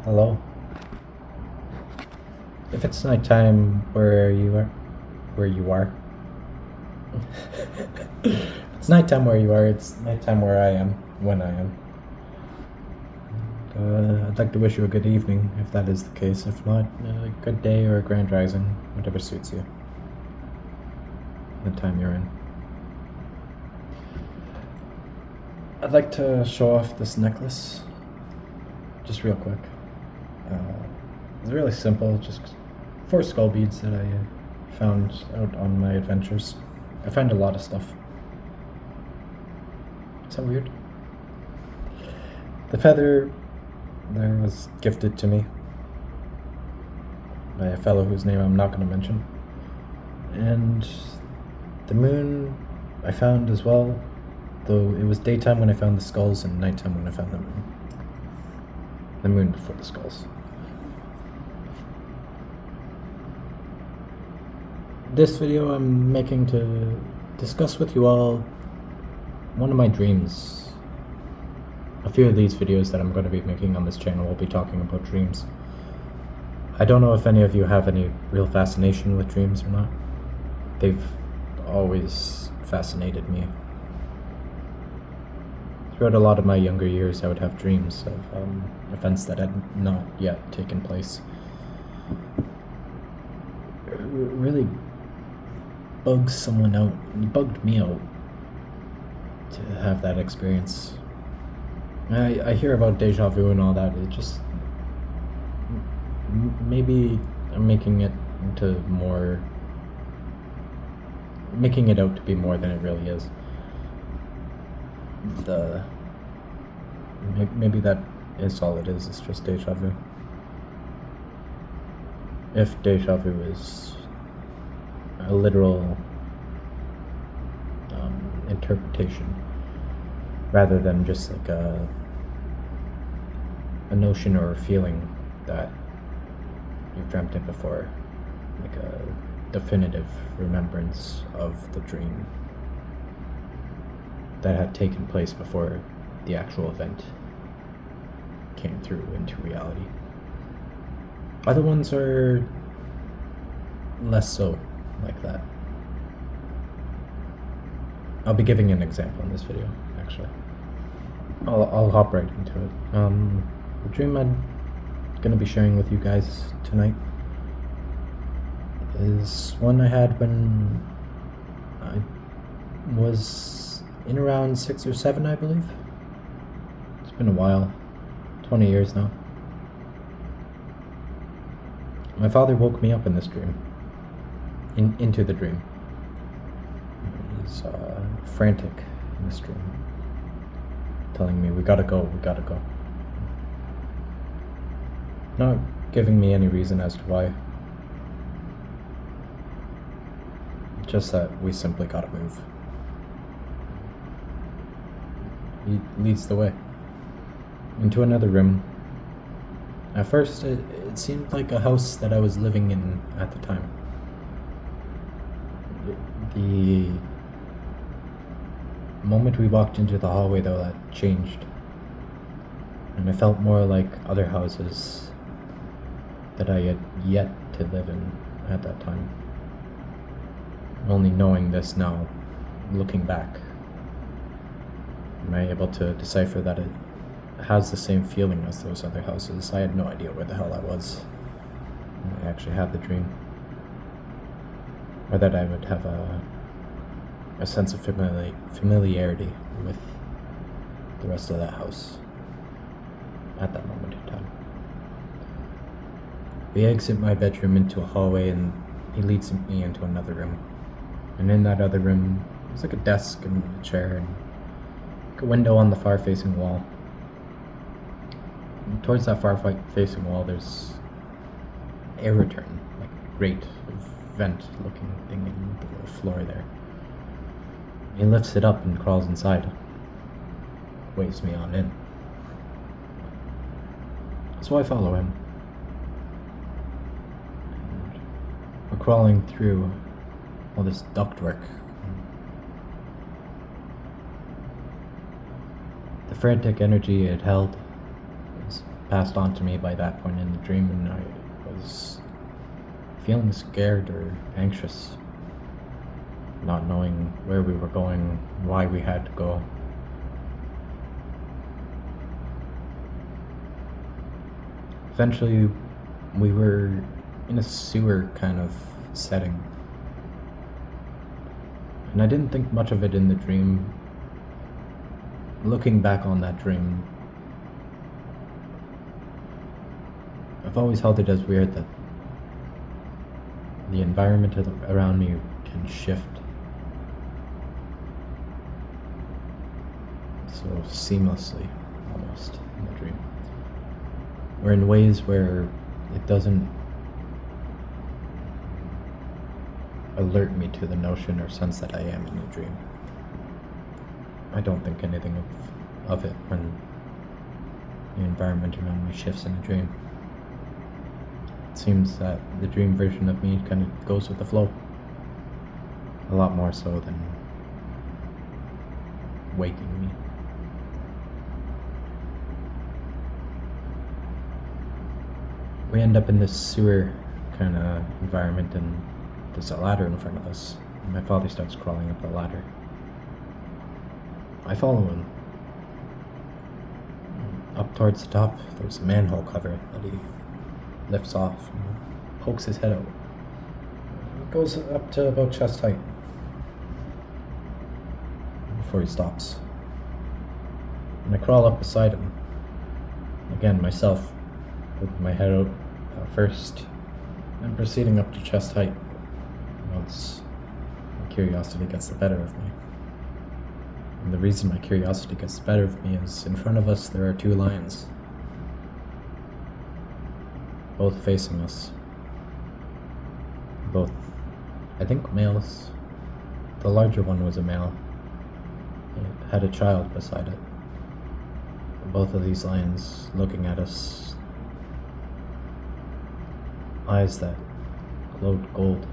Hello. If it's nighttime where you are. If it's nighttime where you are, it's nighttime where I am, when I am. I'd like to wish you a good evening, if that is the case. If not, a good day or a grand rising, whatever suits you. The time you're in. I'd like to show off this necklace, just real quick. It's really simple, just 4 skull beads that I found out on my adventures. I find a lot of stuff. Is that weird? The feather there was gifted to me by a fellow whose name I'm not going to mention. And the moon I found as well, though it was daytime when I found the skulls and nighttime when I found the moon. The moon before the skulls. This video I'm making to discuss with you all one of my dreams. A few of these videos that I'm going to be making on this channel will be talking about dreams. I don't know if any of you have any real fascination with dreams or not. They've always fascinated me. Throughout a lot of my younger years, I would have dreams of events that had not yet taken place. It really bugs someone out. It bugged me out to have that experience. I hear about deja vu and all that. It just maybe I'm making it out to be more than it really is. Maybe that is all it is. It's just deja vu. If deja vu is a literal interpretation, rather than just like a notion or a feeling that you've dreamt it before, like a definitive remembrance of the dream that had taken place before the actual event came through into reality. Other ones are less so like that. I'll be giving an example in this video, actually. I'll hop right into it. The dream I'm gonna be sharing with you guys tonight is one I had when I was in around 6 or 7, I believe. It's been a while, 20 years now. My father woke me up in this dream, into the dream. He was frantic in this dream, telling me, we gotta go. Not giving me any reason as to why. Just that we simply gotta move. He leads the way into another room. At first, it seemed like a house that I was living in at the time. The moment we walked into the hallway, though, that changed. And it felt more like other houses that I had yet to live in at that time. Only knowing this now, looking back, am I able to decipher that it has the same feeling as those other houses. I had no idea where the hell I was when I actually had the dream. Or that I would have a sense of familiarity with the rest of that house at that moment in time. We exit my bedroom into a hallway, and he leads me into another room. And in that other room, there's like a desk and a chair and like a window on the far-facing wall. And towards that far-facing wall, there's air return, like a grate of vent-looking thing in the little floor there. He lifts it up and crawls inside, waves me on in. So I follow him. And we're crawling through all this ductwork. The frantic energy it held was passed on to me by that point in the dream, and I was feeling scared or anxious, not knowing where we were going, why we had to go. Eventually, we were in a sewer kind of setting, and I didn't think much of it in the dream. Looking back on that dream, I've always held it as weird that the environment around me can shift so seamlessly, almost, in the dream. Or in ways where it doesn't alert me to the notion or sense that I am in a dream. I don't think anything of it when the environment around me shifts in a dream. It seems that the dream version of me kind of goes with the flow. A lot more so than waking me. We end up in this sewer kind of environment, and there's a ladder in front of us. And my father starts crawling up the ladder. I follow him. Up towards the top, there's a manhole cover that he lifts off and pokes his head out. It goes up to about chest height before he stops. And I crawl up beside him. Again, myself, with my head out first, and proceeding up to chest height once my curiosity gets the better of me. And the reason my curiosity gets the better of me is in front of us there are two lions, both facing us. Both, I think, males. The larger one was a male. It had a child beside it. Both of these lions looking at us, eyes that glowed gold.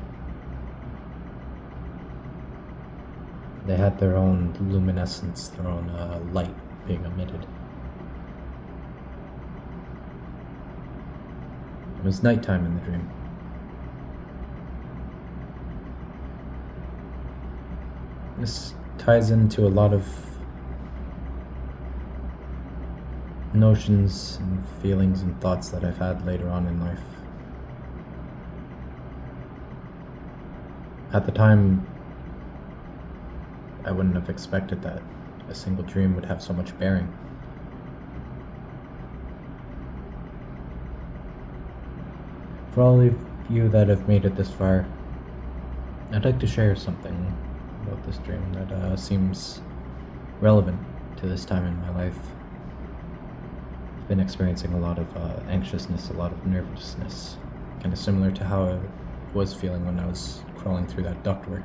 They had their own luminescence, their own light being emitted. It was nighttime in the dream. This ties into a lot of notions and feelings and thoughts that I've had later on in life. At the time, I wouldn't have expected that a single dream would have so much bearing. For all of you that have made it this far, I'd like to share something about this dream that seems relevant to this time in my life. I've been experiencing a lot of anxiousness, a lot of nervousness, kind of similar to how I was feeling when I was crawling through that ductwork.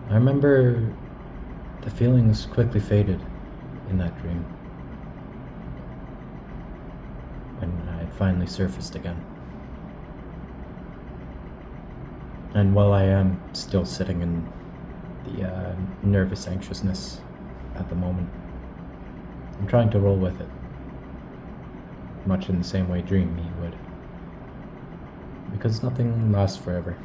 I remember the feelings quickly faded in that dream when I had finally surfaced again. And while I am still sitting in the nervous anxiousness at the moment, I'm trying to roll with it, much in the same way Dream Me would, because nothing lasts forever.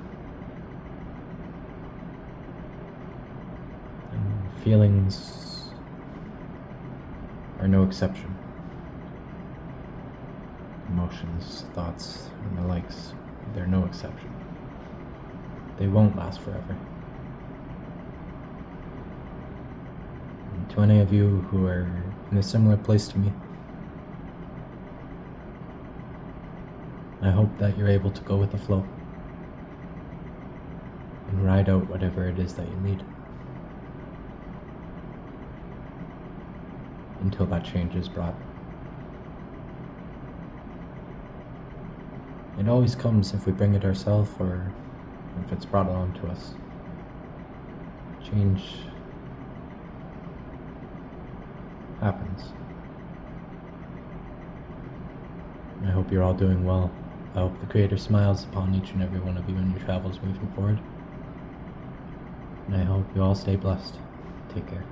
And feelings are no exception. Emotions, thoughts, and the likes, they're no exception. They won't last forever. And to any of you who are in a similar place to me, I hope that you're able to go with the flow and ride out whatever it is that you need until that change is brought. It always comes if we bring it ourselves or if it's brought on to us. Change happens. I hope you're all doing well. I hope the Creator smiles upon each and every one of you in your travels moving forward. And I hope you all stay blessed. Take care.